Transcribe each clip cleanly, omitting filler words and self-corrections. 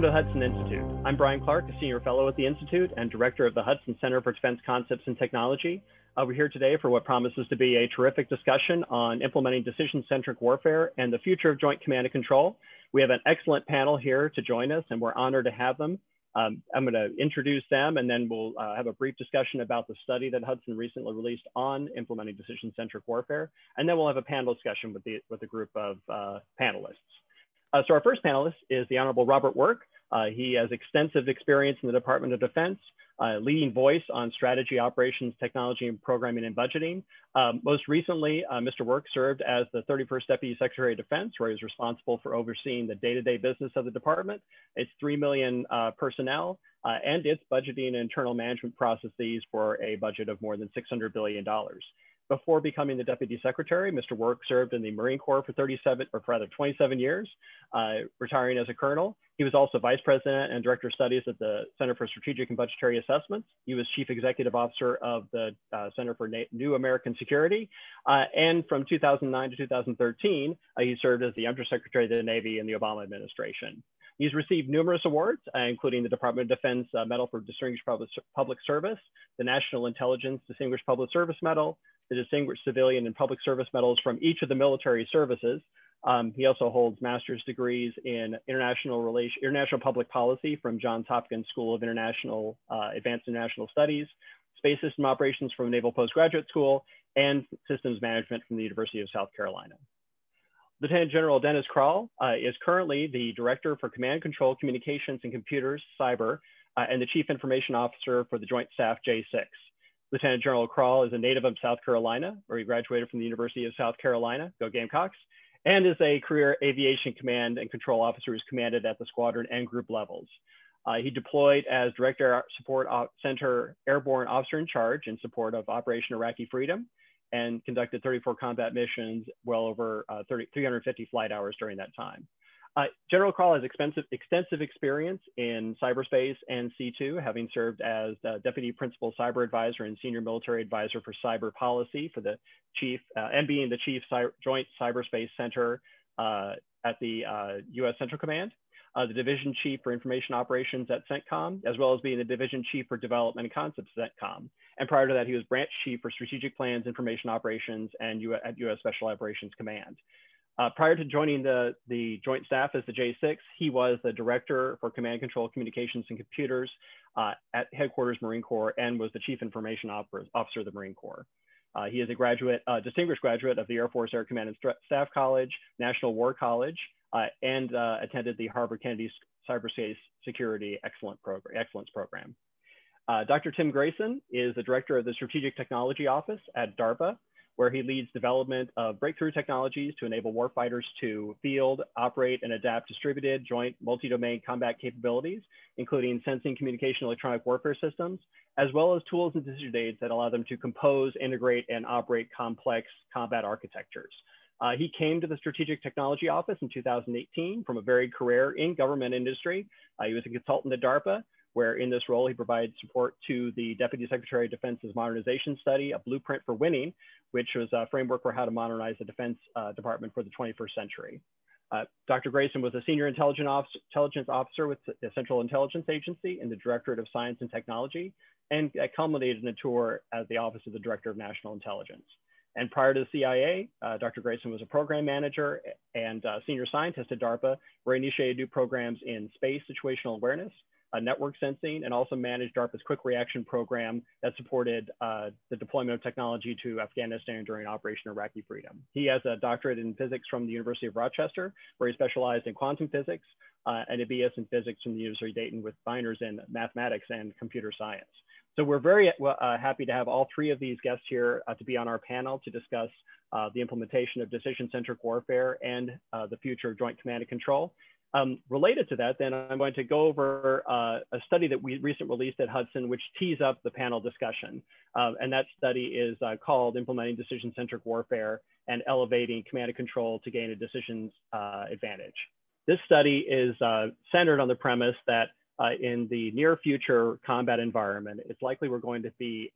Welcome to the Hudson Institute. I'm Bryan Clark, a senior fellow at the Institute and director of the Hudson Center for Defense Concepts and Technology. We're here today for what promises to be a terrific discussion on implementing decision-centric warfare and the future of joint command and control. We have an excellent panel here to join us, and we're honored to have them. I'm going to introduce them, and then we'll have a brief discussion about the study that Hudson recently released on implementing decision-centric warfare, and then we'll have a panel discussion with a group of panelists. So our first panelist is the Honorable Robert Work. He has extensive experience in the Department of Defense, leading voice on strategy, operations, technology, and programming and budgeting. Most recently, Mr. Work served as the 31st Deputy Secretary of Defense, where he was responsible for overseeing the day-to-day business of the department, its 3 million personnel, and its budgeting and internal management processes for a budget of more than $600 billion. Before becoming the Deputy Secretary, Mr. Work served in the Marine Corps for 27 years, retiring as a colonel. He was also Vice President and Director of Studies at the Center for Strategic and Budgetary Assessments. He was Chief Executive Officer of the Center for New American Security. And from 2009 to 2013, he served as the Undersecretary of the Navy in the Obama administration. He's received numerous awards, including the Department of Defense Medal for Distinguished Public Service, the National Intelligence Distinguished Public Service Medal, the Distinguished Civilian and Public Service Medals from each of the military services. He also holds master's degrees in international public policy from Johns Hopkins School of Advanced International Studies, Space System Operations from Naval Postgraduate School, and Systems Management from the University of South Carolina. Lieutenant General Dennis Crall is currently the Director for Command and Control, Communications and Computers, Cyber, and the Chief Information Officer for the Joint Staff J6. Lieutenant General Crall is a native of South Carolina, where he graduated from the University of South Carolina, go Gamecocks, and is a career aviation command and control officer who's commanded at the squadron and group levels. He deployed as Director Support Center Airborne Officer in Charge in support of Operation Iraqi Freedom, and conducted 34 combat missions, well over 350 flight hours during that time. General Crall has extensive experience in cyberspace and C2, having served as Deputy Principal Cyber Advisor and Senior Military Advisor for Cyber Policy for the Chief, and being the Chief Joint Cyberspace Center at the U.S. Central Command, the Division Chief for Information Operations at CENTCOM, as well as being the Division Chief for Development and Concepts at CENTCOM. And prior to that, he was Branch Chief for Strategic Plans, Information Operations, and at U.S. Special Operations Command. Prior to joining the Joint Staff as the J6, he was the Director for Command and Control, Communications and Computers at Headquarters Marine Corps, and was the Chief Information Officer of the Marine Corps. He is a distinguished graduate of the Air Force Air Command and Staff College, National War College, and attended the Harvard Kennedy Cyberspace Security Excellence Program. Dr. Tim Grayson is the Director of the Strategic Technology Office at DARPA, where he leads development of breakthrough technologies to enable warfighters to field, operate, and adapt distributed, joint, multi-domain combat capabilities, including sensing, communication, electronic warfare systems, as well as tools and decision aids that allow them to compose, integrate, and operate complex combat architectures. He came to the Strategic Technology Office in 2018 from a varied career in government industry. He was a consultant at DARPA, where in this role, he provides support to the Deputy Secretary of Defense's modernization study, A Blueprint for Winning, which was a framework for how to modernize the Defense Department for the 21st century. Dr. Grayson was a Senior Intelligence Officer with the Central Intelligence Agency in the Directorate of Science and Technology, and culminated in a tour at the Office of the Director of National Intelligence. And prior to the CIA, Dr. Grayson was a program manager and senior scientist at DARPA, where he initiated new programs in space situational awareness, network sensing, and also managed DARPA's quick reaction program that supported the deployment of technology to Afghanistan during Operation Iraqi Freedom. He has a doctorate in physics from the University of Rochester, where he specialized in quantum physics, and a BS in physics from the University of Dayton with minors in mathematics and computer science. So we're very happy to have all three of these guests here to be on our panel to discuss the implementation of decision-centric warfare and the future of joint command and control. Related to that, then I'm going to go over a study that we recently released at Hudson, which tees up the panel discussion. And that study is called Implementing Decision-Centric Warfare and Elevating Command and Control to Gain a Decisions Advantage. This study is centered on the premise that in the near future combat environment, it's likely we're going to be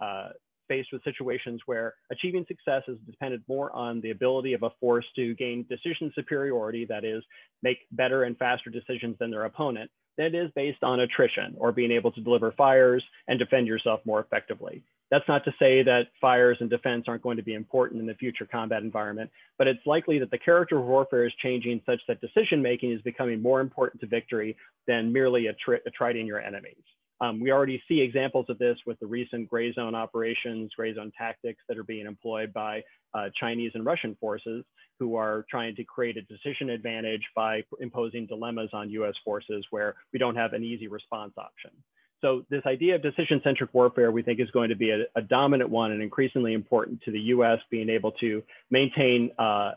faced with situations where achieving success is dependent more on the ability of a force to gain decision superiority, that is, make better and faster decisions than their opponent, than it is based on attrition or being able to deliver fires and defend yourself more effectively. That's not to say that fires and defense aren't going to be important in the future combat environment, but it's likely that the character of warfare is changing such that decision-making is becoming more important to victory than merely attriting your enemies. We already see examples of this with the recent gray zone operations, gray zone tactics that are being employed by Chinese and Russian forces who are trying to create a decision advantage by imposing dilemmas on US forces where we don't have an easy response option. So this idea of decision-centric warfare, we think, is going to be a dominant one and increasingly important to the US being able to maintain a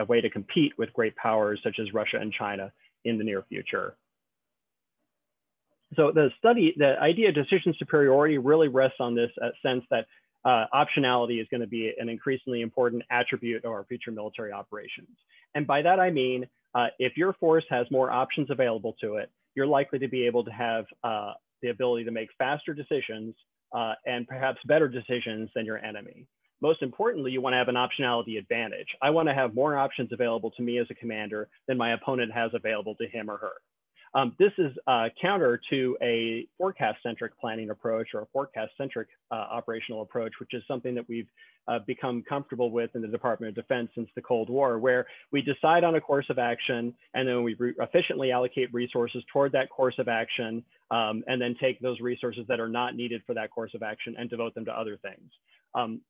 way to compete with great powers such as Russia and China in the near future. So the idea of decision superiority really rests on this sense that optionality is going to be an increasingly important attribute of our future military operations. And by that, I mean, if your force has more options available to it, you're likely to be able to have the ability to make faster decisions and perhaps better decisions than your enemy. Most importantly, you want to have an optionality advantage. I want to have more options available to me as a commander than my opponent has available to him or her. This is counter to a forecast-centric planning approach or a forecast-centric operational approach, which is something that we've become comfortable with in the Department of Defense since the Cold War, where we decide on a course of action and then we efficiently allocate resources toward that course of action and then take those resources that are not needed for that course of action and devote them to other things.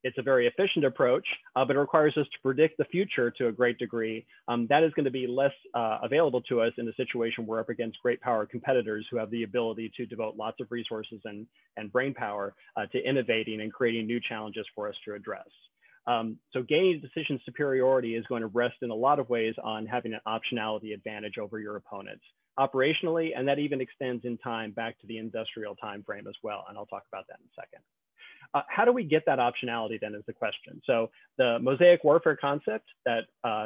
It's a very efficient approach, but it requires us to predict the future to a great degree. That is going to be less available to us in a situation where we're up against great power competitors who have the ability to devote lots of resources and brain power to innovating and creating new challenges for us to address. So gaining decision superiority is going to rest in a lot of ways on having an optionality advantage over your opponents operationally, and that even extends in time back to the industrial time frame as well. And I'll talk about that in a second. How do we get that optionality then is the question. So the Mosaic Warfare concept that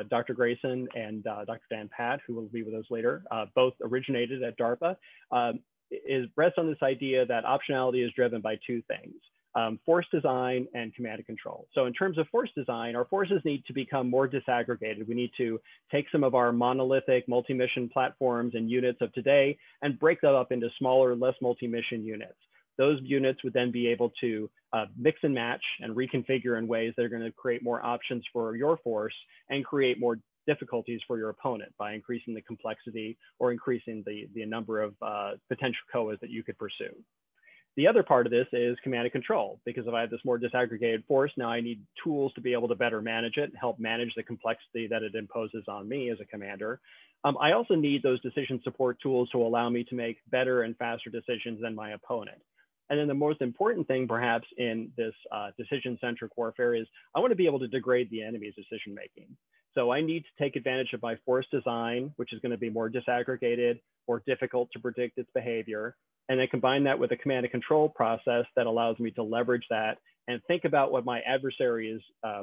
Dr. Grayson and Dr. Dan Patt, who will be with us later, both originated at DARPA, rests on this idea that optionality is driven by two things, force design and command and control. So in terms of force design, our forces need to become more disaggregated. We need to take some of our monolithic multi-mission platforms and units of today and break them up into smaller, less multi-mission units. Those units would then be able to mix and match and reconfigure in ways that are going to create more options for your force and create more difficulties for your opponent by increasing the complexity or increasing the number of potential COAs that you could pursue. The other part of this is command and control, because if I have this more disaggregated force, now I need tools to be able to better manage it, help manage the complexity that it imposes on me as a commander. I also need those decision support tools to allow me to make better and faster decisions than my opponent. And then the most important thing perhaps in this decision-centric warfare is I want to be able to degrade the enemy's decision-making. So I need to take advantage of my force design, which is going to be more disaggregated, more difficult to predict its behavior, and then combine that with a command and control process that allows me to leverage that and think about what my adversary is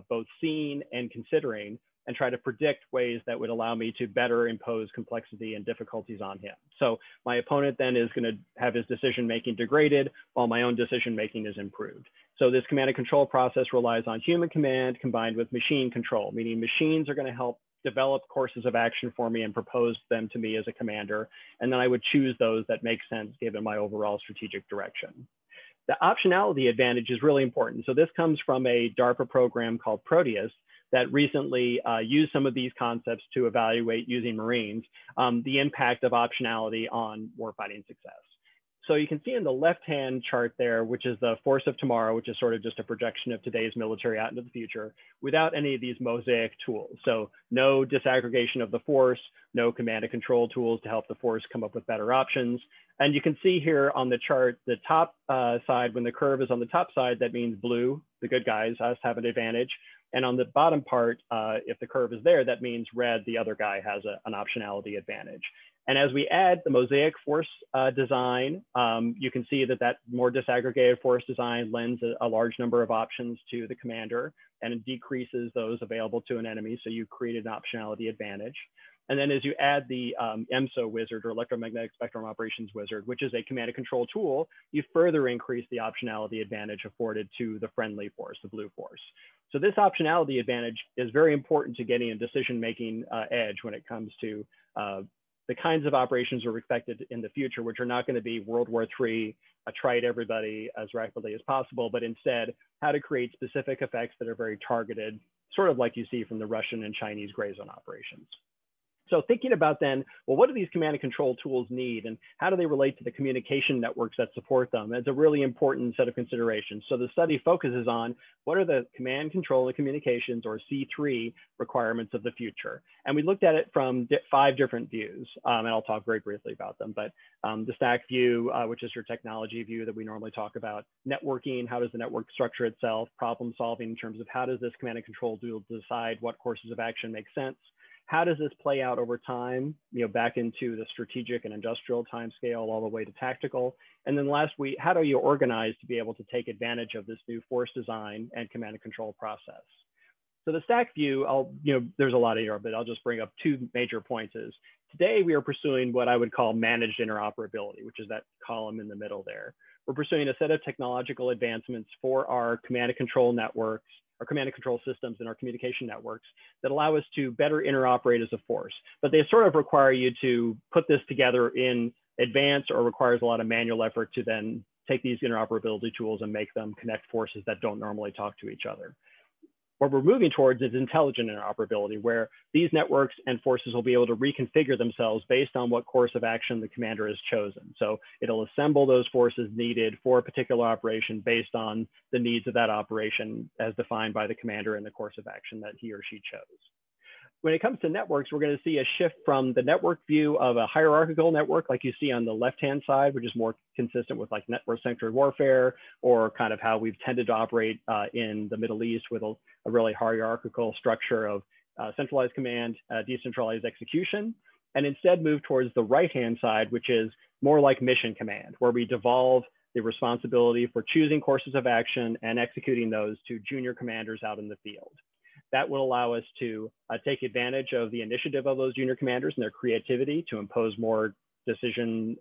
both seeing and considering and try to predict ways that would allow me to better impose complexity and difficulties on him. So my opponent then is going to have his decision-making degraded while my own decision-making is improved. So this command and control process relies on human command combined with machine control, meaning machines are going to help develop courses of action for me and propose them to me as a commander. And then I would choose those that make sense given my overall strategic direction. The optionality advantage is really important. So this comes from a DARPA program called Proteus that recently used some of these concepts to evaluate using Marines, the impact of optionality on warfighting success. So you can see in the left-hand chart there, which is the force of tomorrow, which is sort of just a projection of today's military out into the future, without any of these mosaic tools. So no disaggregation of the force, no command and control tools to help the force come up with better options. And you can see here on the chart, the top side, when the curve is on the top side, that means blue, the good guys, us have an advantage. And on the bottom part, if the curve is there, that means red, the other guy has an optionality advantage. And as we add the mosaic force design, you can see that that more disaggregated force design lends a large number of options to the commander and it decreases those available to an enemy. So you create an optionality advantage. And then as you add the EMSO wizard, or electromagnetic spectrum operations wizard, which is a command and control tool, you further increase the optionality advantage afforded to the friendly force, the blue force. So this optionality advantage is very important to getting a decision-making edge when it comes to the kinds of operations are expected in the future, which are not going to be World War III, try everybody as rapidly as possible, but instead how to create specific effects that are very targeted, sort of like you see from the Russian and Chinese gray zone operations. So thinking about then, well, what do these command and control tools need, and how do they relate to the communication networks that support them? It's a really important set of considerations. So the study focuses on what are the command, control, and communications, or C3 requirements of the future. And we looked at it from 5 different views, and I'll talk very briefly about them. But the stack view, which is your technology view that we normally talk about, networking, how does the network structure itself, problem solving in terms of how does this command and control tool decide what courses of action make sense, how does this play out over time, back into the strategic and industrial timescale all the way to tactical? And then last week, how do you organize to be able to take advantage of this new force design and command and control process? So the stack view, there's a lot here, but I'll just bring up 2 major points. Is today we are pursuing what I would call managed interoperability, which is that column in the middle there. We're pursuing a set of technological advancements for our command and control networks, our command and control systems, and our communication networks that allow us to better interoperate as a force. But they sort of require you to put this together in advance, or requires a lot of manual effort to then take these interoperability tools and make them connect forces that don't normally talk to each other. What we're moving towards is intelligent interoperability, where these networks and forces will be able to reconfigure themselves based on what course of action the commander has chosen. So it'll assemble those forces needed for a particular operation based on the needs of that operation as defined by the commander and the course of action that he or she chose. When it comes to networks, we're going to see a shift from the network view of a hierarchical network, like you see on the left-hand side, which is more consistent with like network-centric warfare, or kind of how we've tended to operate in the Middle East with a really hierarchical structure of centralized command, decentralized execution, and instead move towards the right-hand side, which is more like mission command, where we devolve the responsibility for choosing courses of action and executing those to junior commanders out in the field. That will allow us to take advantage of the initiative of those junior commanders and their creativity to impose more decision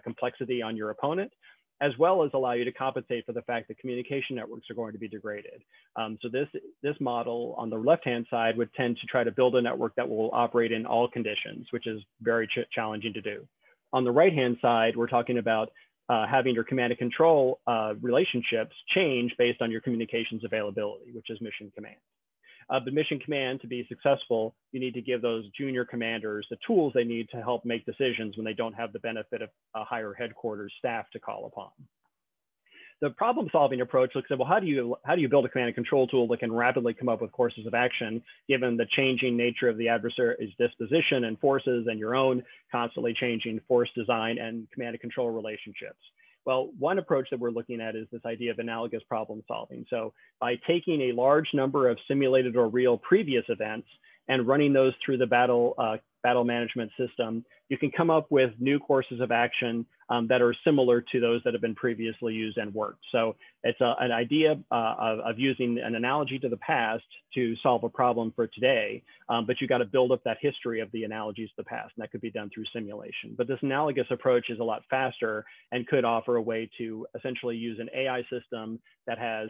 complexity on your opponent, as well as allow you to compensate for the fact that communication networks are going to be degraded. So this model on the left-hand side would tend to try to build a network that will operate in all conditions, which is very challenging to do. On the right-hand side, we're talking about having your command and control relationships change based on your communications availability, which is mission command. But mission command, to be successful, you need to give those junior commanders the tools they need to help make decisions when they don't have the benefit of a higher headquarters staff to call upon. The problem-solving approach looks at, well, how do you build a command and control tool that can rapidly come up with courses of action, given the changing nature of the adversary's disposition and forces, and your own constantly changing force design and command and control relationships? Well, one approach that we're looking at is this idea of analogous problem solving. So by taking a large number of simulated or real previous events and running those through the battle management system, you can come up with new courses of action that are similar to those that have been previously used and worked. So it's an idea of using an analogy to the past to solve a problem for today, but you got to build up that history of the analogies to the past, and that could be done through simulation. But this analogous approach is a lot faster and could offer a way to essentially use an AI system that has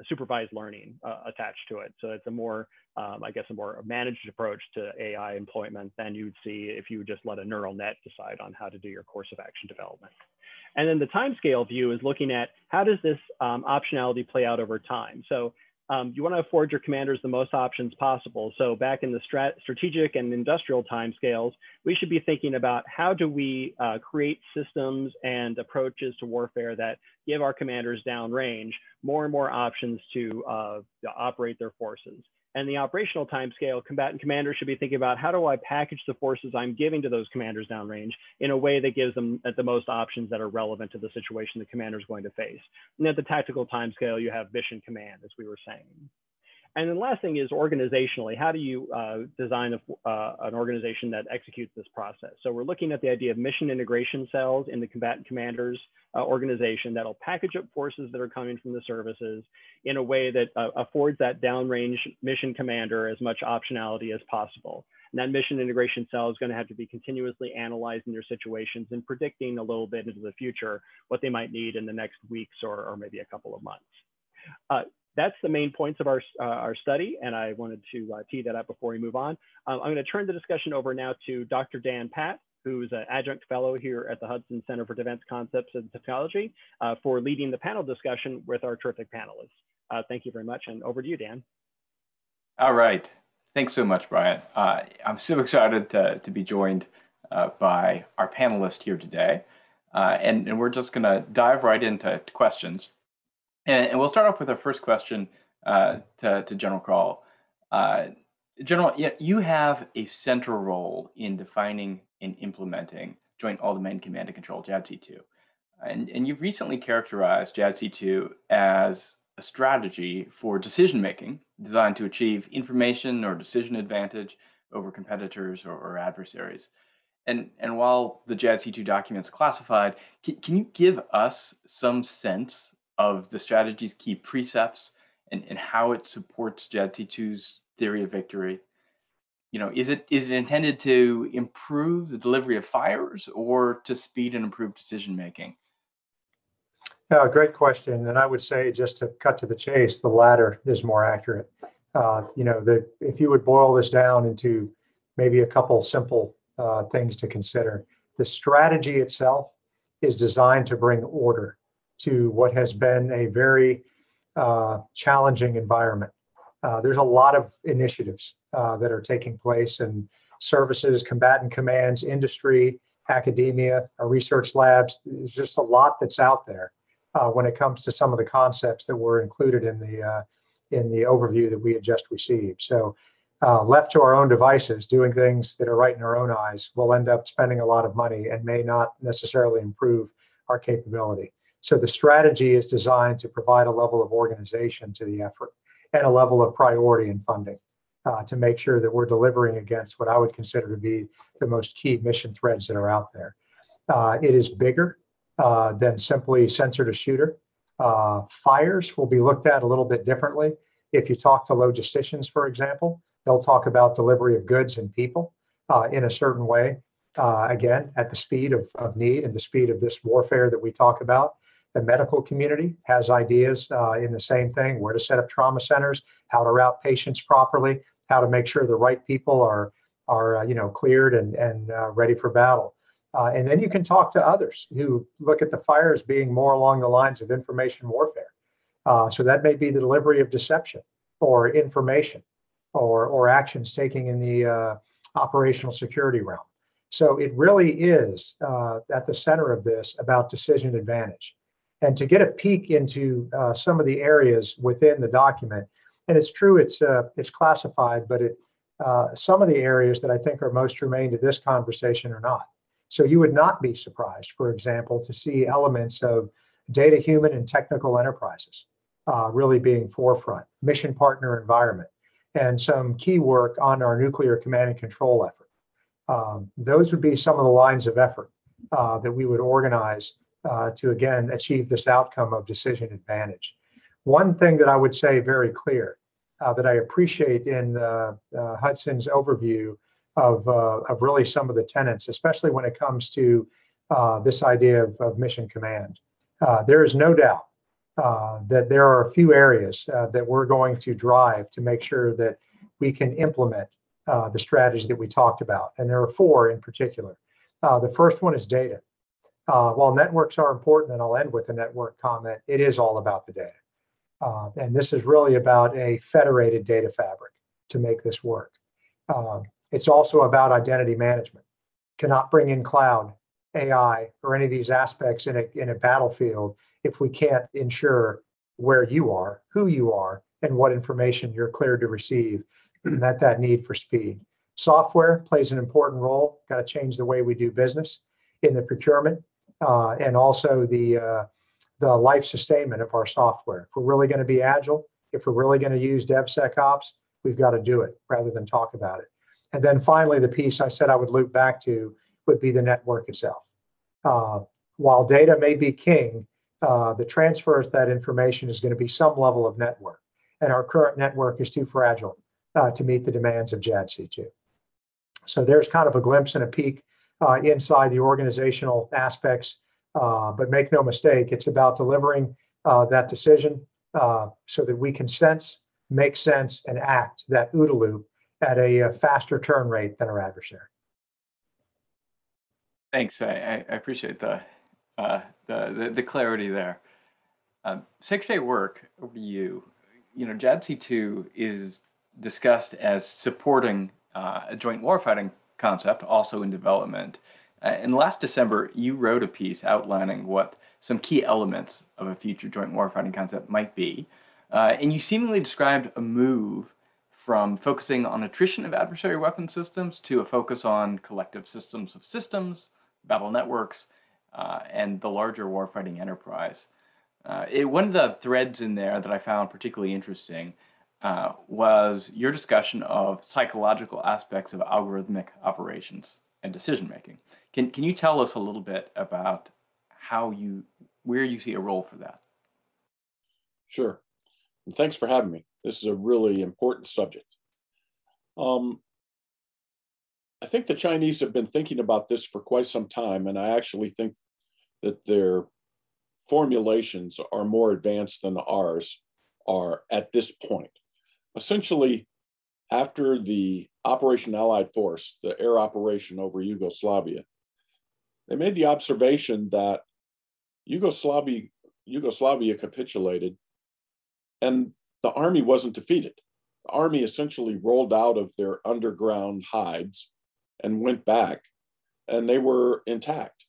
supervised learning attached to it. So it's a more, I guess, a more managed approach to AI employment than you would see if you just let a neural net decide on how to do your course of action development. And then the timescale view is looking at how does this optionality play out over time. So you want to afford your commanders the most options possible. So back in the strategic and industrial timescales, we should be thinking about how do we create systems and approaches to warfare that give our commanders downrange more and more options to operate their forces. And the operational timescale, combatant commanders should be thinking about how do I package the forces I'm giving to those commanders downrange in a way that gives them the most options that are relevant to the situation the commander is going to face. And at the tactical timescale, you have mission command, as we were saying. And then the last thing is organizationally, how do you design an organization that executes this process? So we're looking at the idea of mission integration cells in the combatant commanders organization that'll package up forces that are coming from the services in a way that affords that downrange mission commander as much optionality as possible. And that mission integration cell is going to have to be continuously analyzing their situations and predicting a little bit into the future what they might need in the next weeks or maybe a couple of months. That's the main points of our study, and I wanted to tee that up before we move on. I'm going to turn the discussion over now to Dr. Dan Patt, who's an adjunct fellow here at the Hudson Center for Defense Concepts and Technology, for leading the panel discussion with our terrific panelists. Thank you very much, and over to you, Dan. All right. Thanks so much, Brian. I'm so excited to be joined by our panelists here today, and we're just going to dive right into questions. And we'll start off with our first question to General Crall. General, you have a central role in defining and implementing Joint All-Domain Command and Control, JADC2. And you've recently characterized JADC2 as a strategy for decision-making designed to achieve information or decision advantage over competitors or adversaries. And while the JADC2 document is classified, can you give us some sense of the strategy's key precepts and how it supports JADC2's theory of victory? Is it intended to improve the delivery of fires or to speed and improve decision making? Great question, and I would say, just to cut to the chase, the latter is more accurate. If you would boil this down into maybe a couple simple things to consider, the strategy itself is designed to bring order to what has been a very challenging environment. There's a lot of initiatives that are taking place in services, combatant commands, industry, academia, research labs. There's just a lot that's out there when it comes to some of the concepts that were included in the overview that we had just received. So left to our own devices, doing things that are right in our own eyes, we'll end up spending a lot of money and may not necessarily improve our capability. So the strategy is designed to provide a level of organization to the effort and a level of priority and funding to make sure that we're delivering against what I would consider to be the most key mission threads that are out there. It is bigger than simply sensor to shooter. Fires will be looked at a little bit differently. If you talk to logisticians, for example, they'll talk about delivery of goods and people in a certain way, again, at the speed of need and the speed of this warfare that we talk about. The medical community has ideas in the same thing: where to set up trauma centers, how to route patients properly, how to make sure the right people are cleared and ready for battle. And then you can talk to others who look at the fire as being more along the lines of information warfare. So that may be the delivery of deception or information or actions taking in the operational security realm. So it really is at the center of this about decision advantage. And to get a peek into some of the areas within the document, and it's true, it's classified, but some of the areas that I think are most germane to this conversation are not. So you would not be surprised, for example, to see elements of data, human, and technical enterprises really being forefront, mission partner environment, and some key work on our nuclear command and control effort. Those would be some of the lines of effort that we would organize to, again, achieve this outcome of decision advantage. One thing that I would say very clear that I appreciate in Hudson's overview of really some of the tenets, especially when it comes to this idea of mission command. There is no doubt that there are a few areas that we're going to drive to make sure that we can implement the strategy that we talked about. And there are four in particular. The first one is data. While networks are important, and I'll end with a network comment, it is all about the data. And this is really about a federated data fabric to make this work. It's also about identity management. Cannot bring in cloud, AI, or any of these aspects in a battlefield if we can't ensure where you are, who you are, and what information you're cleared to receive at that need for speed. Software plays an important role. Got to change the way we do business in the procurement and also the life sustainment of our software. If we're really going to be agile, if we're really going to use DevSecOps, we've got to do it rather than talk about it. And then finally, the piece I said I would loop back to would be the network itself. While data may be king, the transfer of that information is going to be some level of network. And our current network is too fragile to meet the demands of JADC2. So there's kind of a glimpse and a peek inside the organizational aspects. But make no mistake, it's about delivering that decision so that we can sense, make sense, and act that OODA loop at a faster turn rate than our adversary. Thanks. I appreciate the clarity there. Secretary of Work, over to you. JADC2 is discussed as supporting a joint warfighting concept, also in development. And last December, you wrote a piece outlining what some key elements of a future joint warfighting concept might be. And you seemingly described a move from focusing on attrition of adversary weapon systems to a focus on collective systems of systems, battle networks, and the larger warfighting enterprise. One of the threads in there that I found particularly interesting was your discussion of psychological aspects of algorithmic operations and decision-making. Can you tell us a little bit about where you see a role for that? Sure. And thanks for having me. This is a really important subject. I think the Chinese have been thinking about this for quite some time, and I actually think that their formulations are more advanced than ours are at this point. Essentially, after the Operation Allied Force, the air operation over Yugoslavia, they made the observation that Yugoslavia capitulated and the army wasn't defeated. The army essentially rolled out of their underground hides and went back, and they were intact.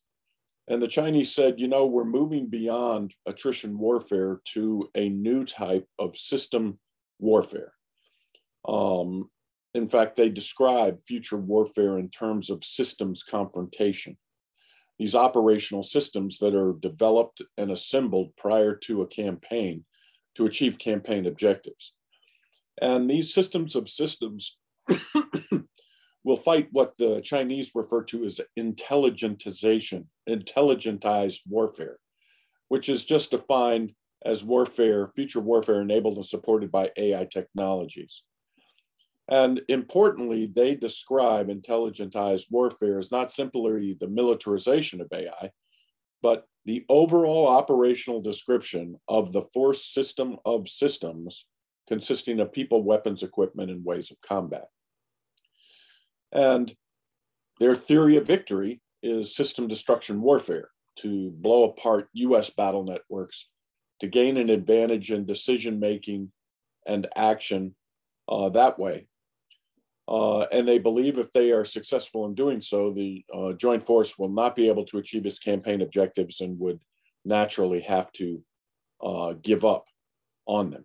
And the Chinese said, we're moving beyond attrition warfare to a new type of system warfare. In fact, they describe future warfare in terms of systems confrontation. These operational systems that are developed and assembled prior to a campaign to achieve campaign objectives. And these systems of systems will fight what the Chinese refer to as intelligentization, intelligentized warfare, which is just defined as warfare, future warfare enabled and supported by AI technologies. And importantly, they describe intelligentized warfare as not simply the militarization of AI, but the overall operational description of the force system of systems consisting of people, weapons, equipment, and ways of combat. And their theory of victory is system destruction warfare, to blow apart US battle networks, to gain an advantage in decision-making and action that way. And they believe if they are successful in doing so, the joint force will not be able to achieve its campaign objectives and would naturally have to give up on them.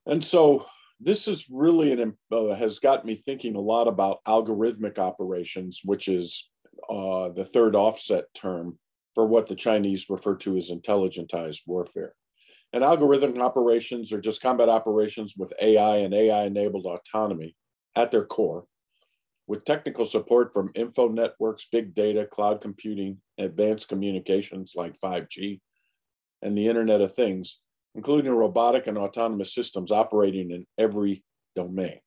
And so this is really has got me thinking a lot about algorithmic operations, which is the third offset term for what the Chinese refer to as intelligentized warfare. And algorithmic operations are just combat operations with AI and AI-enabled autonomy at their core, with technical support from info networks, big data, cloud computing, advanced communications like 5G, and the Internet of Things, including robotic and autonomous systems operating in every domain.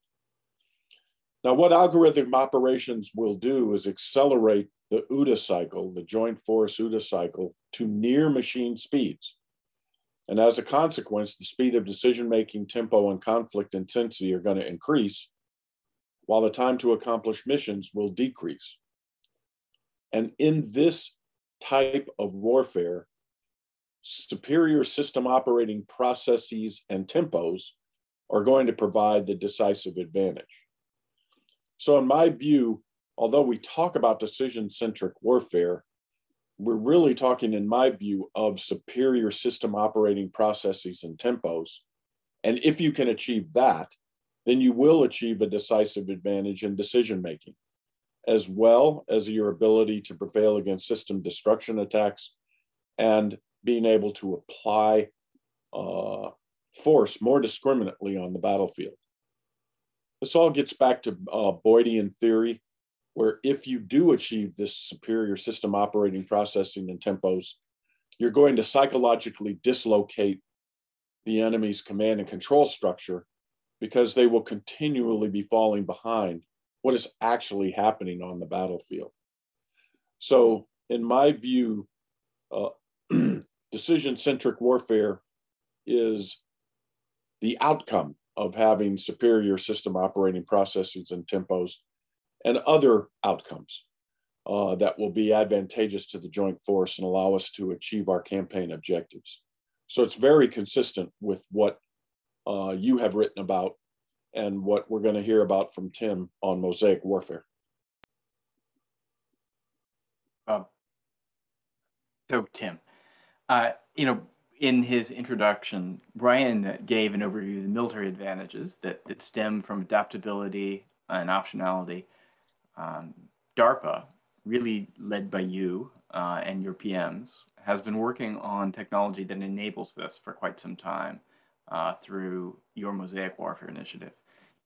Now, what algorithmic operations will do is accelerate the OODA cycle, the joint force OODA cycle, to near machine speeds. And as a consequence, the speed of decision-making, tempo, and conflict intensity are going to increase, while the time to accomplish missions will decrease. And in this type of warfare, superior system operating processes and tempos are going to provide the decisive advantage. So in my view, although we talk about decision-centric warfare, we're really talking, in my view, of superior system operating processes and tempos. And if you can achieve that, then you will achieve a decisive advantage in decision-making, as well as your ability to prevail against system destruction attacks and being able to apply force more discriminately on the battlefield. This all gets back to Boydian theory, where if you do achieve this superior system operating processing and tempos, you're going to psychologically dislocate the enemy's command and control structure, because they will continually be falling behind what is actually happening on the battlefield. So in my view, decision-centric warfare is the outcome of having superior system operating processes and tempos and other outcomes that will be advantageous to the joint force and allow us to achieve our campaign objectives. So it's very consistent with what you have written about and what we're going to hear about from Tim on Mosaic Warfare. So Tim, in his introduction, Bryan gave an overview of the military advantages that stem from adaptability and optionality. DARPA, really led by you and your PMs, has been working on technology that enables this for quite some time through your Mosaic Warfare initiative.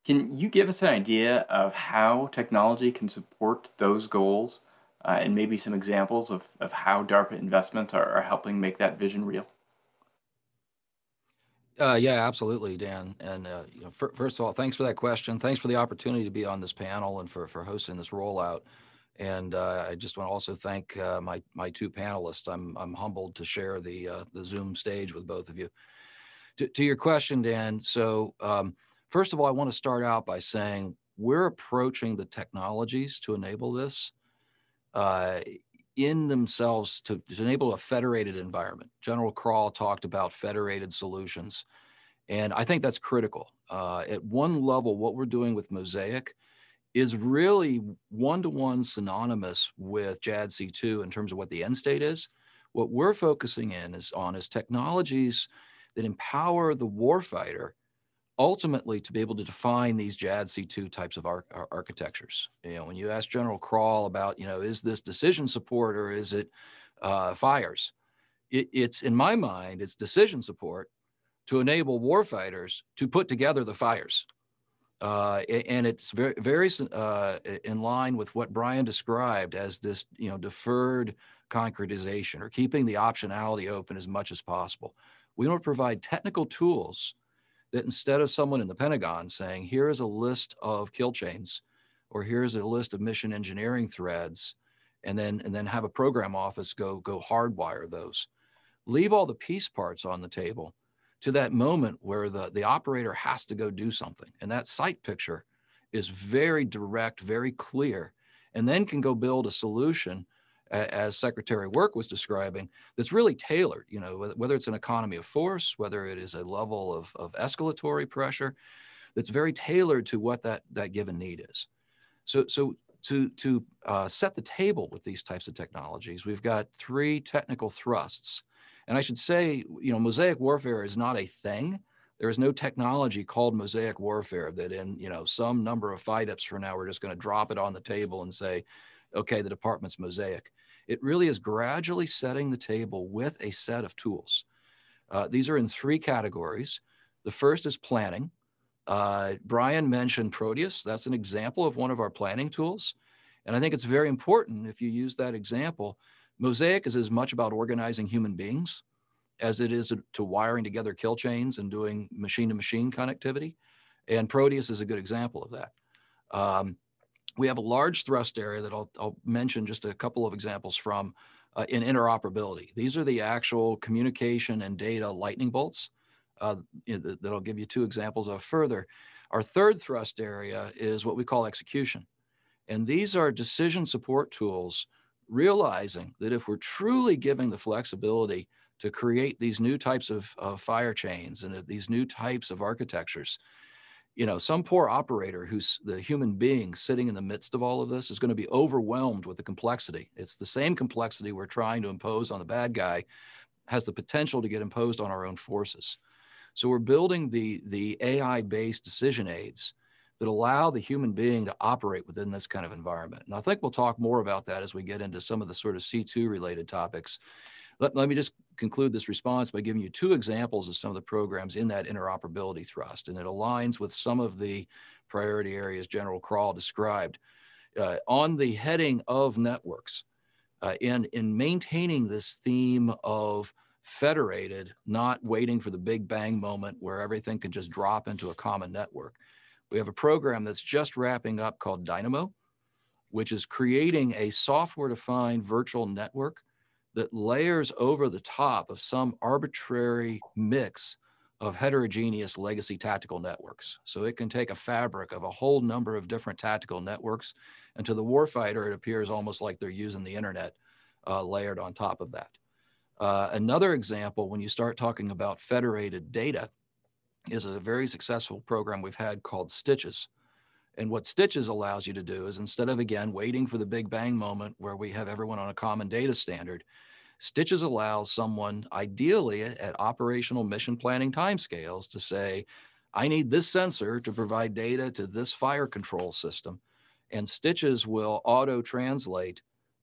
Can you give us an idea of how technology can support those goals and maybe some examples of how DARPA investments are helping make that vision real? Yeah, absolutely, Dan. And first of all, thanks for that question. Thanks for the opportunity to be on this panel and for hosting this rollout. And I just want to also thank my two panelists. I'm humbled to share the Zoom stage with both of you. To your question, Dan. So first of all, I want to start out by saying we're approaching the technologies to enable this in themselves to enable a federated environment. General Crall talked about federated solutions, and I think that's critical. At one level, what we're doing with Mosaic is really one-to-one synonymous with JADC2 in terms of what the end state is. What we're focusing on is technologies that empower the warfighter ultimately to be able to define these JADC2 types of architectures. When you ask General Crall about, is this decision support or is it fires? It's in my mind, it's decision support to enable warfighters to put together the fires. And it's very, very in line with what Bryan described as this, deferred concretization or keeping the optionality open as much as possible. We want to provide technical tools that instead of someone in the Pentagon saying, here is a list of kill chains, or here's a list of mission engineering threads, and then have a program office go hardwire those. Leave all the piece parts on the table to that moment where the operator has to go do something. And that sight picture is very direct, very clear, and then can go build a solution, as Secretary Work was describing, that's really tailored, whether it's an economy of force, whether it is a level of escalatory pressure, that's very tailored to what that given need is. So to set the table with these types of technologies, we've got three technical thrusts. And I should say, Mosaic Warfare is not a thing. There is no technology called Mosaic Warfare that in, some number of fight-ups from now, we're just going to drop it on the table and say, okay, the department's Mosaic. It really is gradually setting the table with a set of tools. These are in three categories. The first is planning. Bryan mentioned Proteus. That's an example of one of our planning tools. And I think it's very important if you use that example. Mosaic is as much about organizing human beings as it is to wiring together kill chains and doing machine-to-machine connectivity. And Proteus is a good example of that. We have a large thrust area that I'll mention just a couple of examples from in interoperability. These are the actual communication and data lightning bolts that I'll give you two examples of further. Our third thrust area is what we call execution. And these are decision support tools, realizing that if we're truly giving the flexibility to create these new types of fire chains and these new types of architectures, some poor operator who's the human being sitting in the midst of all of this is going to be overwhelmed with the complexity. It's the same complexity we're trying to impose on the bad guy has the potential to get imposed on our own forces. So we're building the AI-based decision aids that allow the human being to operate within this kind of environment. And I think we'll talk more about that as we get into some of the sort of C2 related topics. Let me just conclude this response by giving you two examples of some of the programs in that interoperability thrust, and it aligns with some of the priority areas General Crall described. On the heading of networks, in maintaining this theme of federated, not waiting for the big bang moment where everything can just drop into a common network. We have a program that's just wrapping up called Dynamo, which is creating a software-defined virtual network that layers over the top of some arbitrary mix of heterogeneous legacy tactical networks. So it can take a fabric of a whole number of different tactical networks, and to the warfighter, it appears almost like they're using the internet layered on top of that. Another example, when you start talking about federated data, is a very successful program we've had called Stitches. And what Stitches allows you to do is, instead of, again, waiting for the big bang moment where we have everyone on a common data standard, Stitches allows someone, ideally at operational mission planning timescales, to say, I need this sensor to provide data to this fire control system. And Stitches will auto-translate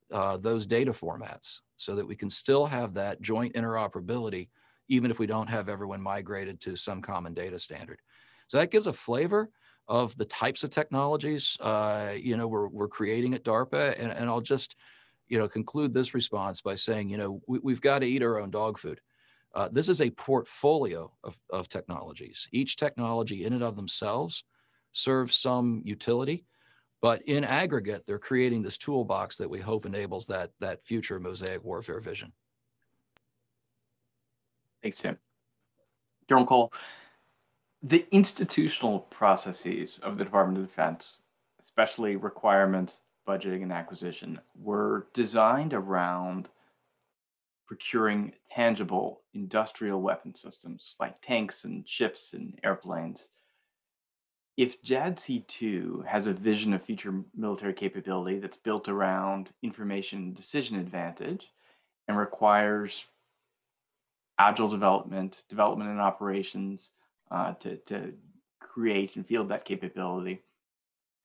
those data formats so that we can still have that joint interoperability, even if we don't have everyone migrated to some common data standard. So that gives a flavor of the types of technologies we're creating at DARPA. And I'll just conclude this response by saying, we've got to eat our own dog food. This is a portfolio of technologies. Each technology in and of themselves serves some utility, but in aggregate, they're creating this toolbox that we hope enables that future Mosaic warfare vision. Thanks, Tim. General Cole, the institutional processes of the Department of Defense, especially requirements, budgeting, and acquisition, were designed around procuring tangible industrial weapon systems like tanks and ships and airplanes. If JADC2 has a vision of future military capability that's built around information decision advantage and requires agile development and operations to create and field that capability,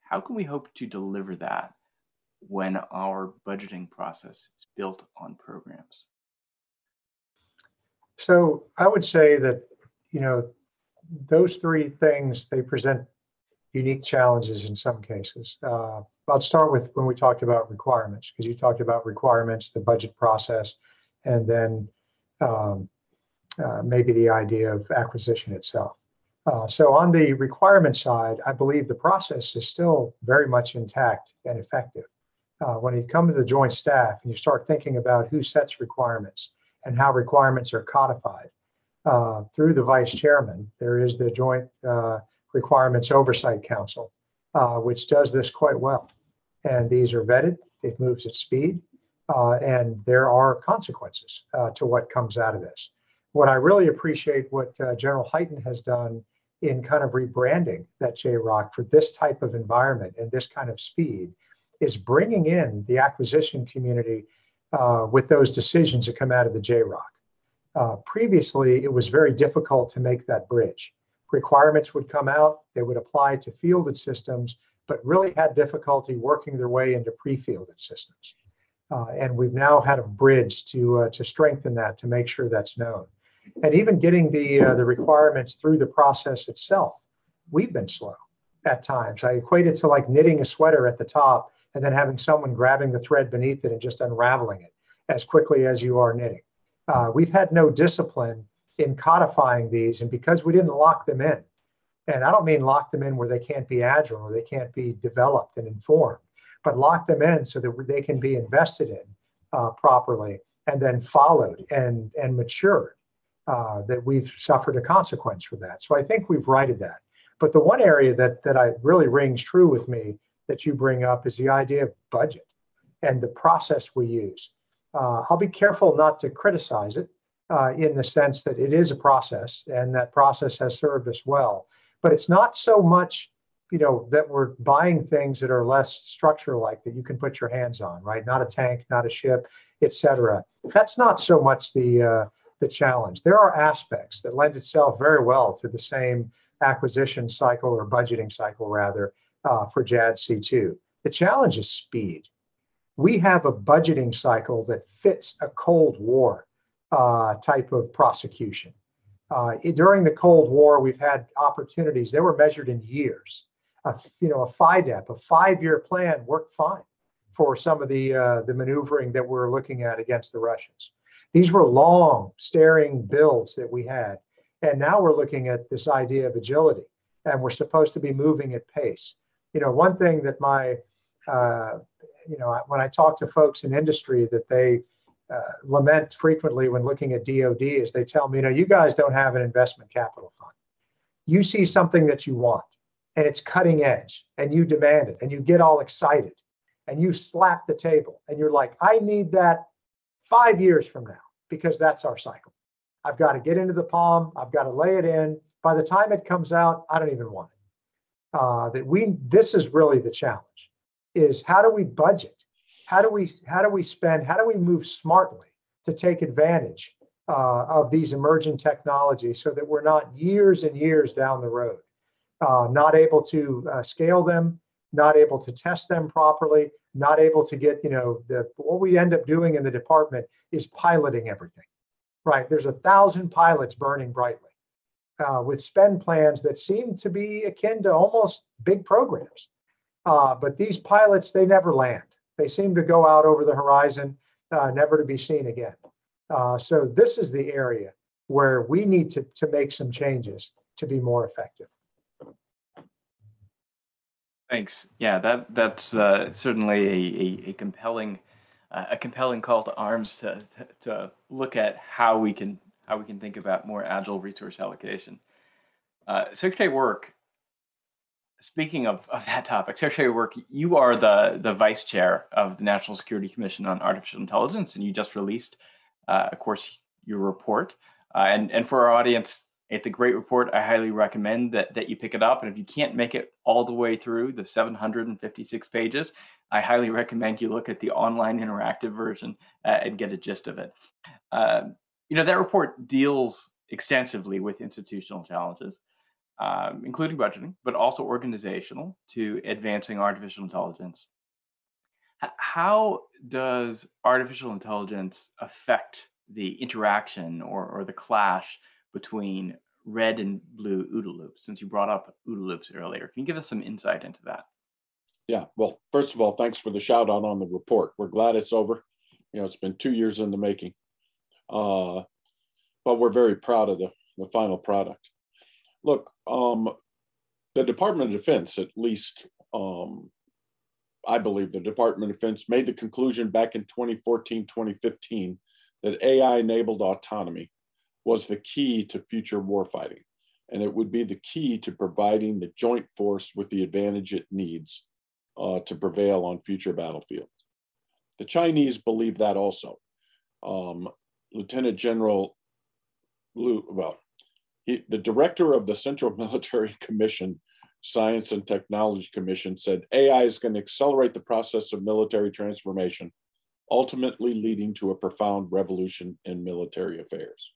how can we hope to deliver that when our budgeting process is built on programs? So I would say that, those three things, they present unique challenges in some cases. I'll start with when we talked about requirements, because you talked about requirements, the budget process, and then maybe the idea of acquisition itself. So on the requirement side, I believe the process is still very much intact and effective. When you come to the joint staff and you start thinking about who sets requirements and how requirements are codified, through the vice chairman, there is the Joint Requirements Oversight Council, which does this quite well. And these are vetted, it moves at speed, and there are consequences to what comes out of this. What I really appreciate what General Hudson has done in kind of rebranding that JROC for this type of environment and this kind of speed is bringing in the acquisition community with those decisions that come out of the JROC. Previously, it was very difficult to make that bridge. Requirements would come out, they would apply to fielded systems, but really had difficulty working their way into pre-fielded systems. And we've now had a bridge to strengthen that, to make sure that's known. And even getting the requirements through the process itself, we've been slow at times. I equate it to like knitting a sweater at the top and then having someone grabbing the thread beneath it and just unraveling it as quickly as you are knitting. We've had no discipline in codifying these, and because we didn't lock them in, and I don't mean lock them in where they can't be agile or they can't be developed and informed, but lock them in so that they can be invested in properly and then followed and matured. That we've suffered a consequence for that. So I think we've righted that. But the one area that I really rings true with me that you bring up is the idea of budget and the process we use. I'll be careful not to criticize it in the sense that it is a process and that process has served us well. But it's not so much, that we're buying things that are less structure-like that you can put your hands on, right? Not a tank, not a ship, etc. That's not so much the challenge. There are aspects that lend itself very well to the same acquisition cycle or budgeting cycle rather for JADC2. The challenge is speed. We have a budgeting cycle that fits a Cold War type of prosecution. During the Cold War, we've had opportunities. They were measured in years. A FIDEP, a 5-year plan worked fine for some of the maneuvering that we're looking at against the Russians. These were long, staring builds that we had. And now we're looking at this idea of agility. and we're supposed to be moving at pace. One thing that when I talk to folks in industry that they lament frequently when looking at DoD is they tell me, you guys don't have an investment capital fund. You see something that you want and it's cutting edge and you demand it and you get all excited and you slap the table and you're like, I need that 5 years from now because that's our cycle. I've got to get into the palm. I've got to lay it in. By the time it comes out, I don't even want it. This is really the challenge, is how do we budget? How do we spend? How do we move smartly to take advantage of these emerging technologies so that we're not years and years down the road, not able to scale them, not able to test them properly, not able to get, what we end up doing in the department is piloting everything, right? There's 1,000 pilots burning brightly with spend plans that seem to be akin to almost big programs. But these pilots, they never land. They seem to go out over the horizon, never to be seen again. So this is the area where we need to make some changes to be more effective. Thanks. Yeah, that's certainly a compelling call to arms to look at how we can think about more agile resource allocation. Secretary Work. Speaking of that topic, Secretary of Work, you are the vice chair of the National Security Commission on Artificial Intelligence, and you just released, of course, your report. And for our audience, it's a great report. I highly recommend that you pick it up. And if you can't make it all the way through the 756 pages, I highly recommend you look at the online interactive version and get a gist of it. That report deals extensively with institutional challenges, including budgeting, but also organizational, to advancing artificial intelligence. How does artificial intelligence affect the interaction or the clash between red and blue OODA loops? Since you brought up OODA loops earlier, can you give us some insight into that? Yeah, well, first of all, thanks for the shout out on the report. We're glad it's over. It's been 2 years in the making, but we're very proud of the final product. Look, the Department of Defense, at least, I believe the Department of Defense made the conclusion back in 2014, 2015, that AI-enabled autonomy was the key to future warfighting, and it would be the key to providing the joint force with the advantage it needs to prevail on future battlefields. The Chinese believe that also. Lieutenant General the director of the Central Military Commission, Science and Technology Commission, said AI is going to accelerate the process of military transformation, ultimately leading to a profound revolution in military affairs.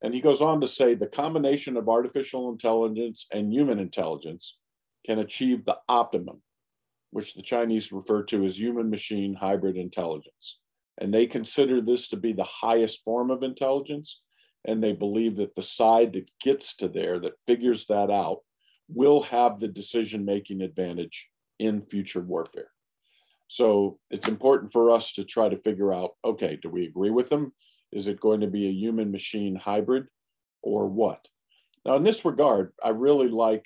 And he goes on to say the combination of artificial intelligence and human intelligence can achieve the optimum, which the Chinese refer to as human-machine hybrid intelligence. And they consider this to be the highest form of intelligence. And they believe that the side that gets to there, that figures that out, will have the decision-making advantage in future warfare. So it's important for us to try to figure out, okay, do we agree with them? Is it going to be a human-machine hybrid or what? Now, in this regard, I really like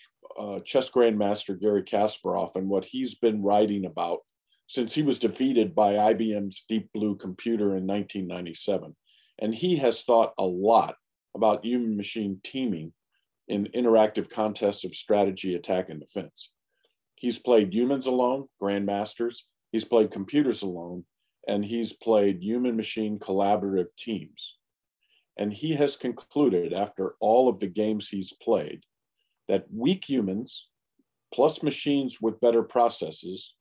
chess grandmaster Garry Kasparov and what he's been writing about since he was defeated by IBM's Deep Blue computer in 1997. And he has thought a lot about human-machine teaming in interactive contests of strategy, attack, and defense. He's played humans alone, grandmasters. He's played computers alone, and he's played human-machine collaborative teams. And he has concluded, after all of the games he's played, that weak humans plus machines with better processes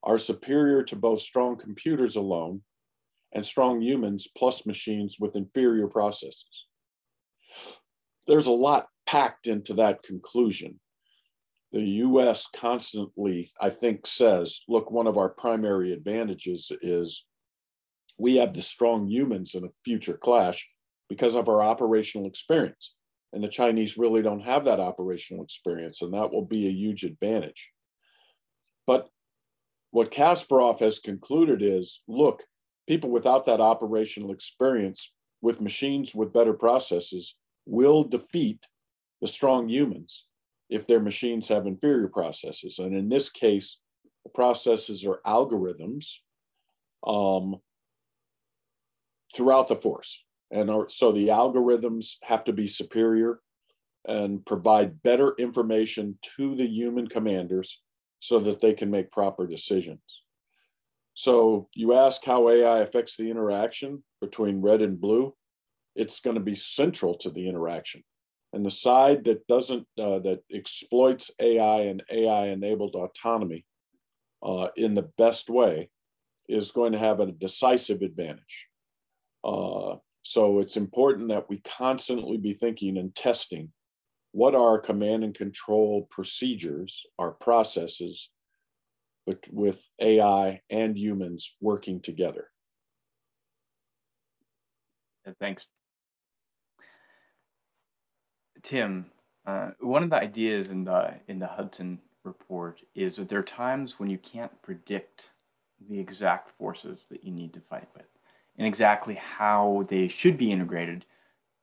are superior to both strong computers alone and strong humans plus machines with inferior processes. There's a lot packed into that conclusion. The US constantly, I think, says, look, one of our primary advantages is we have the strong humans in a future clash because of our operational experience. And the Chinese really don't have that operational experience, and that will be a huge advantage. But what Kasparov has concluded is, look, people without that operational experience with machines with better processes will defeat the strong humans if their machines have inferior processes. And in this case, the processes are algorithms throughout the force. And so the algorithms have to be superior and provide better information to the human commanders so that they can make proper decisions. So you ask how AI affects the interaction between red and blue. It's going to be central to the interaction. And the side that doesn't, that exploits AI and AI-enabled autonomy in the best way is going to have a decisive advantage. So it's important that we constantly be thinking and testing what are command and control procedures, our processes, but with AI and humans working together. Thanks. Tim, one of the ideas in the Hudson report is that there are times when you can't predict the exact forces that you need to fight with, and exactly how they should be integrated.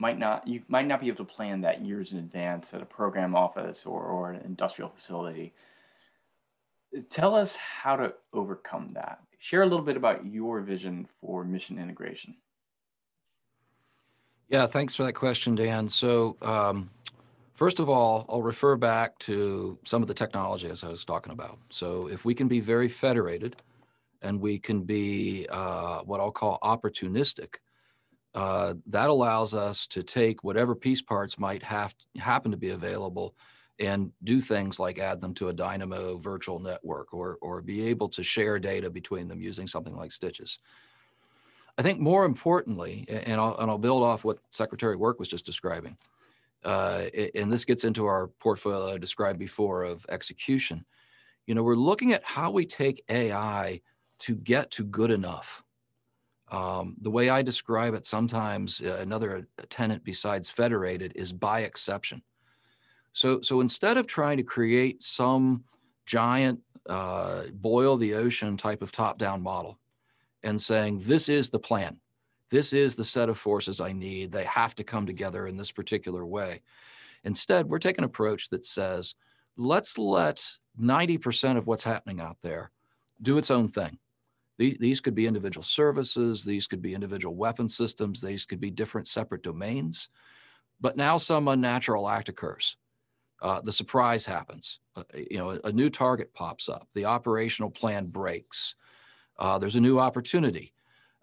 You might not be able to plan that years in advance at a program office or an industrial facility. Tell us how to overcome that. Share a little bit about your vision for mission integration. Yeah, thanks for that question, Dan. So first of all, I'll refer back to some of the technology as I was talking about. So if we can be very federated and we can be what I'll call opportunistic, that allows us to take whatever piece parts might happen to be available and do things like add them to a Dynamo virtual network or be able to share data between them using something like stitches. I think more importantly, and I'll build off what Secretary Work was just describing, and this gets into our portfolio I described before of execution. We're looking at how we take AI to get to good enough. The way I describe it sometimes, another tenet besides federated is by exception. So instead of trying to create some giant boil the ocean type of top-down model and saying, this is the plan, this is the set of forces I need, they have to come together in this particular way. Instead, we're taking an approach that says, let's let 90% of what's happening out there do its own thing. These could be individual services, these could be individual weapon systems, these could be different separate domains, but now some unnatural act occurs. The surprise happens. A new target pops up, the operational plan breaks, there's a new opportunity.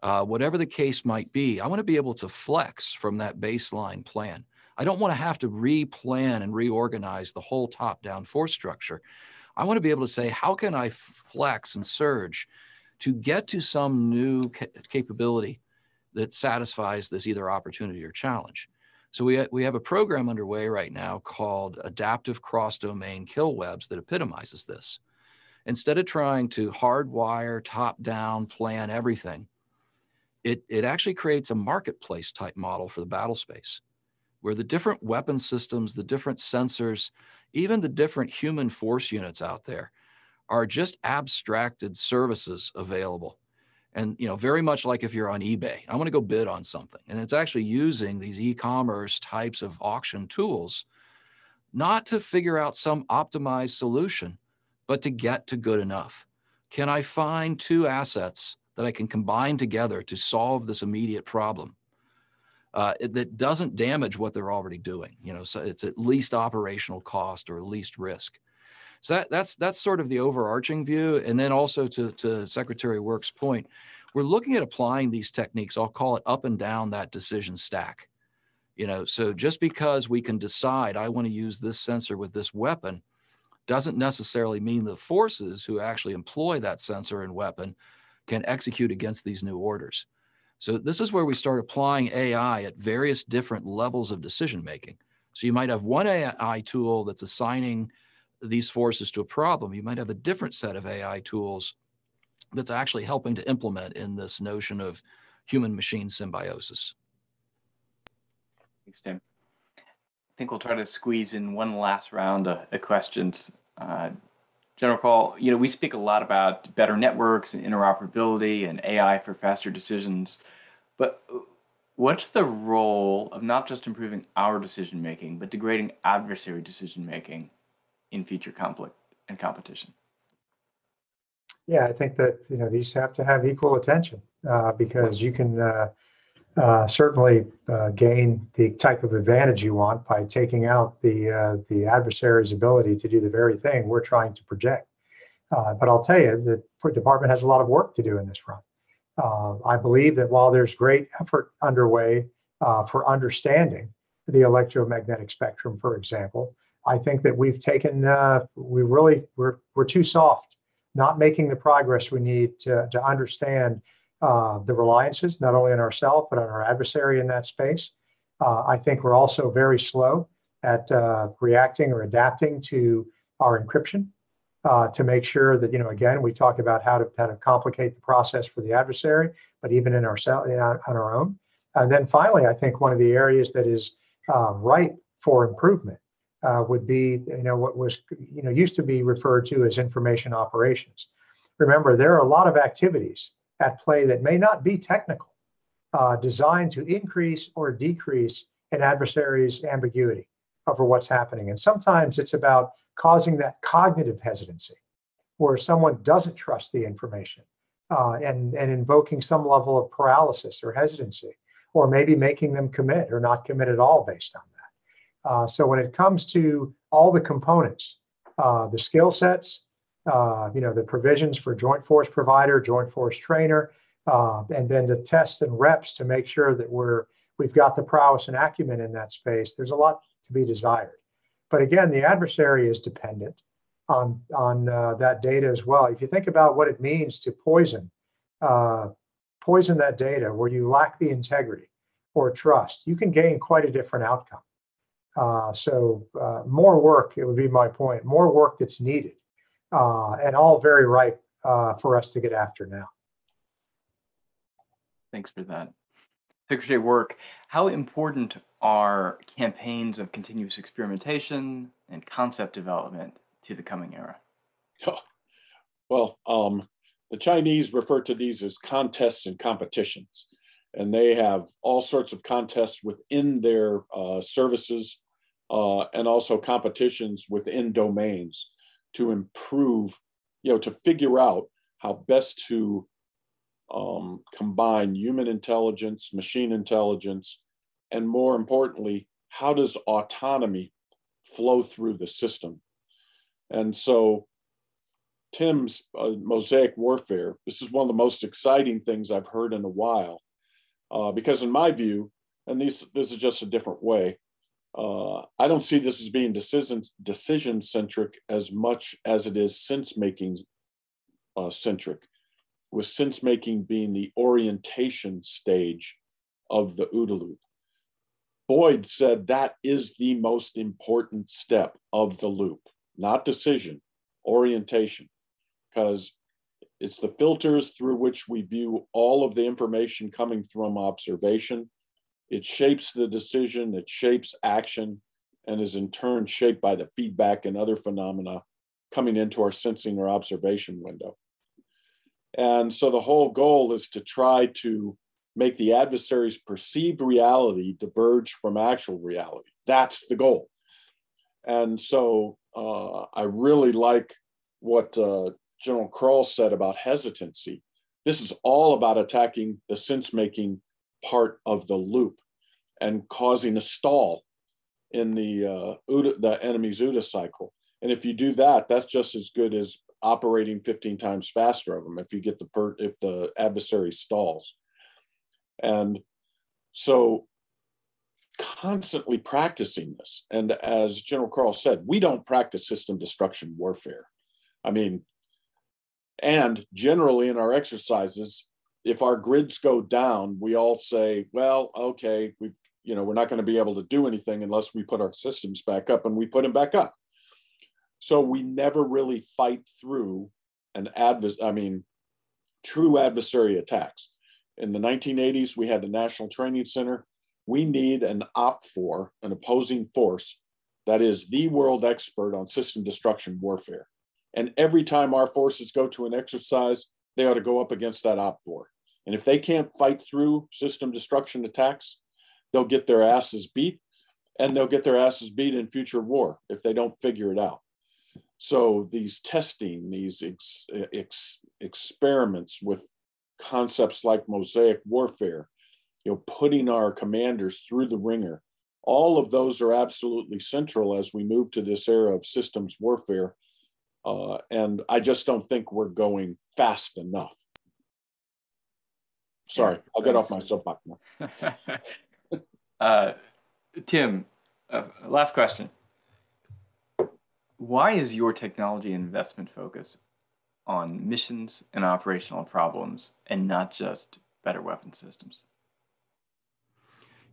Whatever the case might be, I want to be able to flex from that baseline plan. I don't want to have to replan and reorganize the whole top-down force structure. I want to be able to say, how can I flex and surge to get to some new capability that satisfies this either opportunity or challenge? So we have a program underway right now called Adaptive Cross-Domain Kill Webs that epitomizes this. Instead of trying to hardwire, top-down, plan everything, it actually creates a marketplace type model for the battle space, where the different weapon systems, the different sensors, even the different human force units out there are just abstracted services available. And very much like if you're on eBay, I want to go bid on something. And it's actually using these e-commerce types of auction tools, not to figure out some optimized solution, but to get to good enough. Can I find two assets that I can combine together to solve this immediate problem that doesn't damage what they're already doing? So it's at least operational cost or least risk. So that's sort of the overarching view. And then also to Secretary Work's point, we're looking at applying these techniques, I'll call it up and down that decision stack. So just because we can decide I want to use this sensor with this weapon doesn't necessarily mean the forces who actually employ that sensor and weapon can execute against these new orders. So this is where we start applying AI at various different levels of decision making. So you might have one AI tool that's assigning these forces to a problem. You might have a different set of AI tools that's actually helping to implement in this notion of human-machine symbiosis. Thanks, Tim. I think we'll try to squeeze in one last round of questions. General Crall, we speak a lot about better networks and interoperability and AI for faster decisions, but what's the role of not just improving our decision-making, but degrading adversary decision-making in future conflict and competition? Yeah, I think that these have to have equal attention because you can certainly gain the type of advantage you want by taking out the adversary's ability to do the very thing we're trying to project. But I'll tell you, the department has a lot of work to do in this front. I believe that while there's great effort underway for understanding the electromagnetic spectrum, for example, I think that we've taken, we're too soft, not making the progress we need to understand the reliances, not only on ourselves, but on our adversary in that space. I think we're also very slow at reacting or adapting to our encryption to make sure that, again, we talk about how to complicate the process for the adversary, but even in ourselves, on our own. And then finally, I think one of the areas that is ripe for improvement would be, what was, used to be referred to as information operations. Remember, there are a lot of activities at play that may not be technical, designed to increase or decrease an adversary's ambiguity over what's happening. And sometimes it's about causing that cognitive hesitancy where someone doesn't trust the information and invoking some level of paralysis or hesitancy, or maybe making them commit or not commit at all based on that. So when it comes to all the components, the skill sets, the provisions for joint force provider, joint force trainer, and then the tests and reps to make sure that we've got the prowess and acumen in that space, there's a lot to be desired. But again, the adversary is dependent on that data as well. If you think about what it means to poison that data where you lack the integrity or trust, you can gain quite a different outcome. So more work, it would be my point, more work that's needed, and all very ripe for us to get after now. Thanks for that. Secretary of Work, how important are campaigns of continuous experimentation and concept development to the coming era? Well, the Chinese refer to these as contests and competitions, and they have all sorts of contests within their services and also competitions within domains to improve, to figure out how best to combine human intelligence, machine intelligence, and more importantly, how does autonomy flow through the system? And so Tim's Mosaic Warfare, this is one of the most exciting things I've heard in a while, because in my view, and this is just a different way, I don't see this as being decision-centric as much as it is sense-making centric, with sense-making being the orientation stage of the OODA loop. Boyd said that is the most important step of the loop, not decision, orientation, because it's the filters through which we view all of the information coming from observation. It shapes the decision, it shapes action, and is in turn shaped by the feedback and other phenomena coming into our sensing or observation window. And so the whole goal is to try to make the adversary's perceived reality diverge from actual reality. That's the goal. And so I really like what General Crall said about hesitancy. This is all about attacking the sense-making part of the loop and causing a stall in the enemy's OODA cycle. And if you do that, that's just as good as operating 15 times faster of them if you get if the adversary stalls. And so constantly practicing this. And as General Crall said, we don't practice system destruction warfare. I mean, and generally in our exercises, if our grids go down, we all say, well, okay, we're not going to be able to do anything unless we put our systems back up, and we put them back up. So we never really fight through true adversary attacks. In the 1980s, we had the National Training Center. We need an OPFOR, an opposing force, that is the world expert on system destruction warfare. And every time our forces go to an exercise, they ought to go up against that OPFOR. And if they can't fight through system destruction attacks, they'll get their asses beat, and they'll get their asses beat in future war if they don't figure it out. So these testing, these experiments with concepts like Mosaic Warfare, putting our commanders through the ringer, all of those are absolutely central as we move to this era of systems warfare. And I just don't think we're going fast enough. Sorry, I'll get off my soapbox now. Tim, last question. Why is your technology investment focus on missions and operational problems and not just better weapon systems?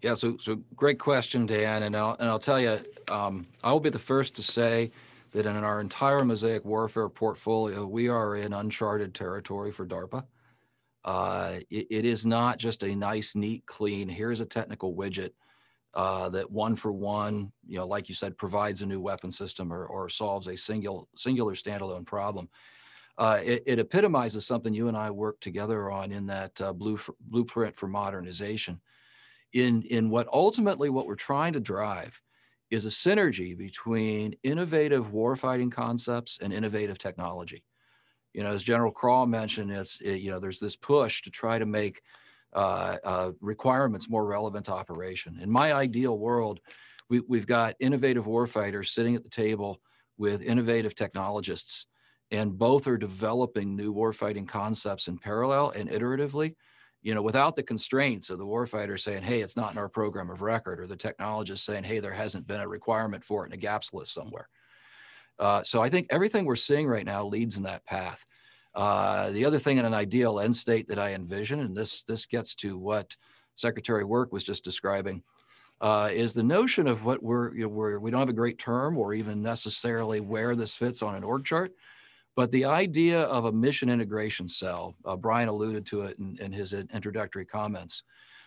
Yeah, so great question, Dan, and I'll tell you, I will be the first to say that in our entire Mosaic Warfare portfolio, we are in uncharted territory for DARPA. It is not just a nice, neat, clean, here's a technical widget that one for one, like you said, provides a new weapon system or solves a singular standalone problem. It epitomizes something you and I worked together on in that blueprint for modernization. In what ultimately what we're trying to drive is a synergy between innovative warfighting concepts and innovative technology. As General Crall mentioned, there's this push to try to make requirements more relevant to operation. In my ideal world, we've got innovative warfighters sitting at the table with innovative technologists, and both are developing new warfighting concepts in parallel and iteratively, without the constraints of the warfighter saying, hey, it's not in our program of record, or the technologist saying, hey, there hasn't been a requirement for it in a gaps list somewhere. So I think everything we're seeing right now leads in that path. The other thing in an ideal end state that I envision, and this gets to what Secretary Work was just describing, is the notion of what we don't have a great term or even necessarily where this fits on an org chart, but the idea of a mission integration cell. Bryan alluded to it in his introductory comments,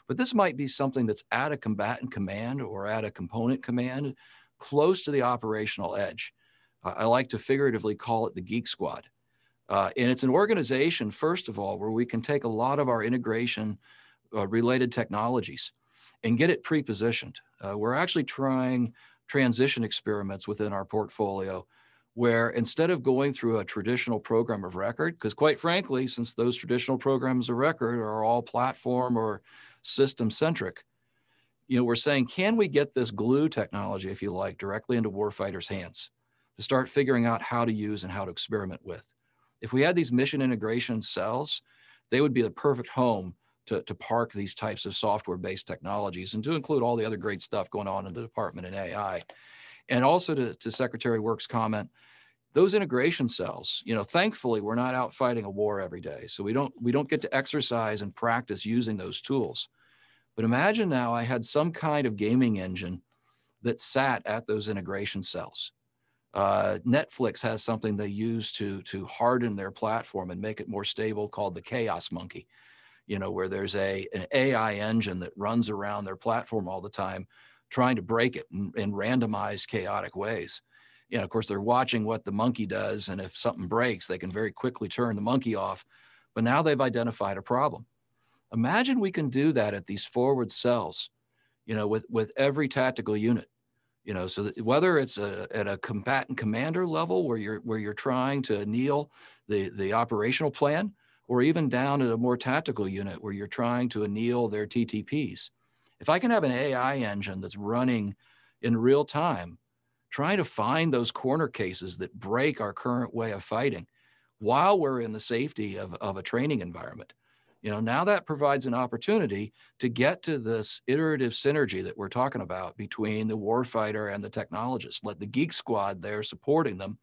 but this might be something that's at a combatant command or at a component command close to the operational edge. I like to figuratively call it the Geek Squad. And it's an organization, first of all, where we can take a lot of our integration related technologies and get it pre-positioned. We're actually trying transition experiments within our portfolio where instead of going through a traditional program of record, because quite frankly, since those traditional programs of record are all platform or system-centric, we're saying, can we get this glue technology, if you like, directly into warfighters' hands to start figuring out how to use and how to experiment with? If we had these mission integration cells, they would be the perfect home to park these types of software-based technologies and to include all the other great stuff going on in the department in AI. And also to Secretary Work's comment, those integration cells, thankfully we're not out fighting a war every day. So we don't get to exercise and practice using those tools. But imagine now I had some kind of gaming engine that sat at those integration cells. Netflix has something they use to harden their platform and make it more stable called the Chaos Monkey, where there's an AI engine that runs around their platform all the time, trying to break it in randomized, chaotic ways. Of course, they're watching what the monkey does, and if something breaks, they can very quickly turn the monkey off. But now they've identified a problem. Imagine we can do that at these forward cells, with every tactical unit. So that whether it's at a combatant commander level where you're trying to anneal the operational plan, or even down at a more tactical unit where you're trying to anneal their TTPs. If I can have an AI engine that's running in real time, trying to find those corner cases that break our current way of fighting while we're in the safety of a training environment, now that provides an opportunity to get to this iterative synergy that we're talking about between the warfighter and the technologist. Let the Geek Squad there supporting them,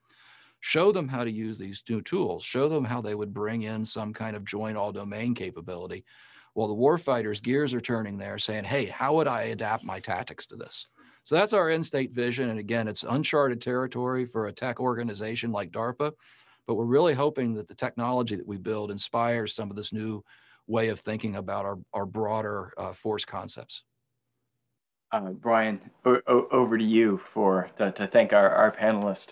show them how to use these new tools, show them how they would bring in some kind of joint all-domain capability, while the warfighter's gears are turning there saying, hey, how would I adapt my tactics to this? So that's our end state vision. And again, it's uncharted territory for a tech organization like DARPA, but we're really hoping that the technology that we build inspires some of this new way of thinking about our broader force concepts. Bryan, over to you to thank our panelists.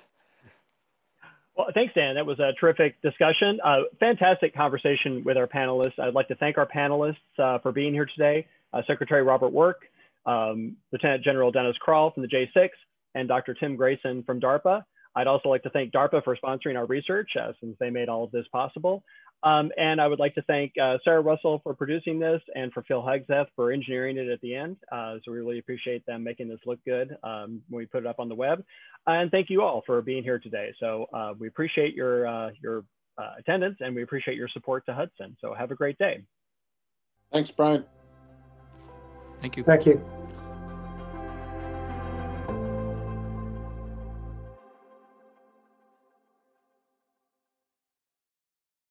Well, thanks, Dan. That was a terrific discussion. Fantastic conversation with our panelists. I'd like to thank our panelists for being here today. Secretary Robert Work, Lieutenant General Dennis Crall from the J6, and Dr. Tim Grayson from DARPA. I'd also like to thank DARPA for sponsoring our research since they made all of this possible. And I would like to thank Sarah Russell for producing this and for Phil Hegseth for engineering it at the end. So we really appreciate them making this look good when we put it up on the web. And thank you all for being here today. So we appreciate your attendance and we appreciate your support to Hudson. So have a great day. Thanks, Bryan. Thank you. Thank you.